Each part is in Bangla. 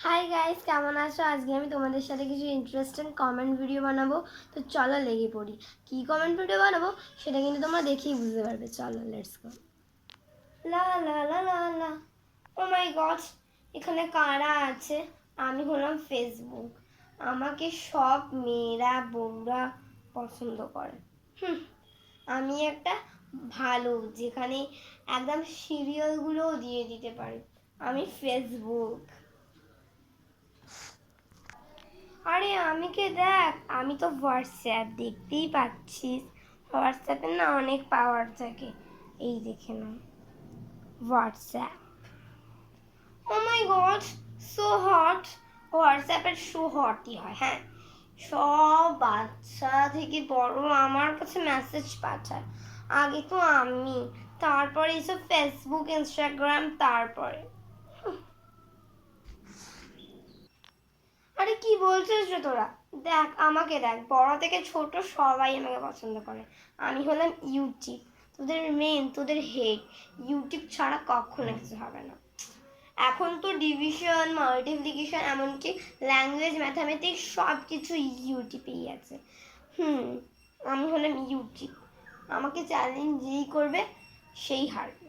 হাই গাইস, কেমন আছো? আজকে আমি তোমাদের সাথে কিছু ইন্টারেস্টিং কমেন্ট ভিডিও বানাবো। তো চলো লেগে পড়ি। কি কমেন্ট ভিডিও বানাবো সেটা কিন্তু তোমরা দেখেই বুঝতে পারবে। চলো লেটস গো। লা লা লা লা লা। ও মাই গড, এখানে কারা আছে? আমি হলাম ফেসবুক। আমাকে সব মেয়েরা বউরা পছন্দ করে। আমি একটা ভালো, যেখানে একদম সিরিয়ালগুলোও দিয়ে দিতে পারি। আমি ফেসবুক। আরে আমি কে দেখ, আমি তো হোয়াটসঅ্যাপ, দেখতেই পাচ্ছিস। হোয়াটসঅ্যাপে না অনেক পাওয়ার থাকে। এই দেখে নাও, হোয়াটসঅ্যাপ। ও মাই গড, সো হট। হোয়াটসঅ্যাপের শো হটই হয়, হ্যাঁ। সব বাচ্চা থেকে বড় আমার কাছে মেসেজ পাঠায়। আগে তো আমি, তারপরে এইসব ফেসবুক, ইনস্টাগ্রাম, তারপরে। আরে কি বলছিস রে তোরা? দেখ আমাকে, দেখ বড় থেকে ছোট সবাই আমাকে পছন্দ করে। আমি হলাম ইউটিউব, তোদের মেন, তোদের হেড। ইউটিউব ছাড়া কখনো কিছু হবে না। এখন তো ডিভিশন, মাল্টিপ্লিকেশন, এমনকি ল্যাঙ্গুয়েজ, ম্যাথামেটিক্স সব কিছু ইউটিউবেই আছে। আমি হলাম ইউটিউব। আমাকে চ্যালেঞ্জ যেই করবে সেই হারবে।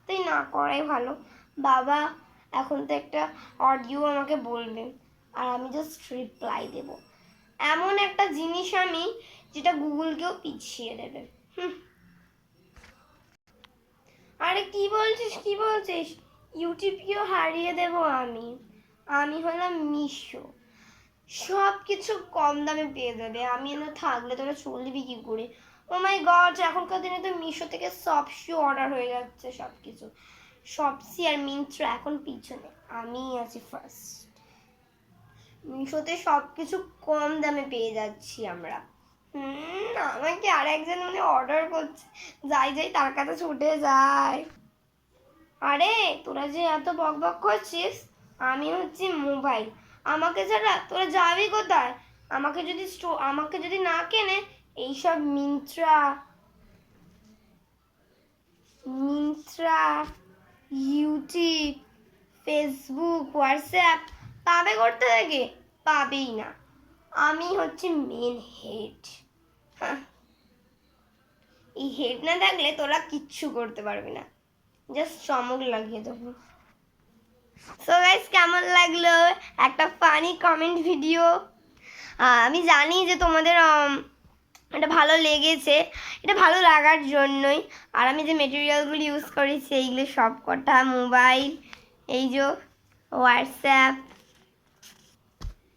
তাই না করাই ভালো। বাবা এখন তো একটা অডিও আমাকে বলবে, আর আমি জাস্ট রিপ্লাই দেব। এমন একটা জিনিস আমি, যেটা গুগলকেও পিছিয়ে দেবে। আরে কি বলছিস, কি বলছিস? ইউটিউবকেও হারিয়ে দেব আমি। আমি হলাম মিশো। সব কিছু কম দামে পেয়ে যাবে। আমি না থাকলে তোরা চলবি কি করে? ও মাই গড, এখনকার দিনে তো মিশো থেকে সবসি অর্ডার হয়ে যাচ্ছে সব কিছু। শপসি আর মিন্ত্রা এখন পিছনে, আমিই আছি ফার্স্ট। মিশোতে সব কিছু কম দামে পেয়ে যাচ্ছি আমরা। আমাকে আর একজন অর্ডার করছে, যাই যাই তার কাছে ছুটে যায়। আরে তোরা যে এত বক বক করছিস, আমি হচ্ছি মোবাইল। আমাকে ছাড়া তোরা যাবি কোথায়? আমাকে যদি না কেনে এইসব Myntra Myntra YouTube, Facebook, WhatsApp পাবে করতে থাকে? পাবেই না। আমি হচ্ছে মেন হেড। এই হেড না থাকলে তোরা কিচ্ছু করতে পারবি না। জাস্ট চমক লাগিয়ে দেবো। সো গাইস, কেমন লাগলো একটা ফানি কমেন্ট ভিডিও? আমি জানি যে তোমাদের এটা ভালো লেগেছে। এটা ভালো লাগার জন্যই। আর আমি যে মেটেরিয়ালগুলো ইউজ করেছি এইগুলো সব কটা মোবাইল, এই যে হোয়াটসঅ্যাপ,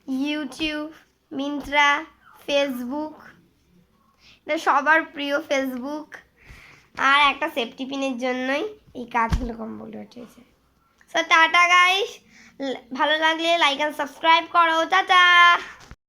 ইউটিউব, মিন্ত্রা, ফেসবুক, এটা সবার প্রিয় ফেসবুক। আর একটা সেফটি পিনের জন্যই এই কাজগুলো কম বলে উঠেছে। সো টাটা গাইস, ভালো লাগলে লাইক অ্যান্ড সাবস্ক্রাইব করো। টাটা।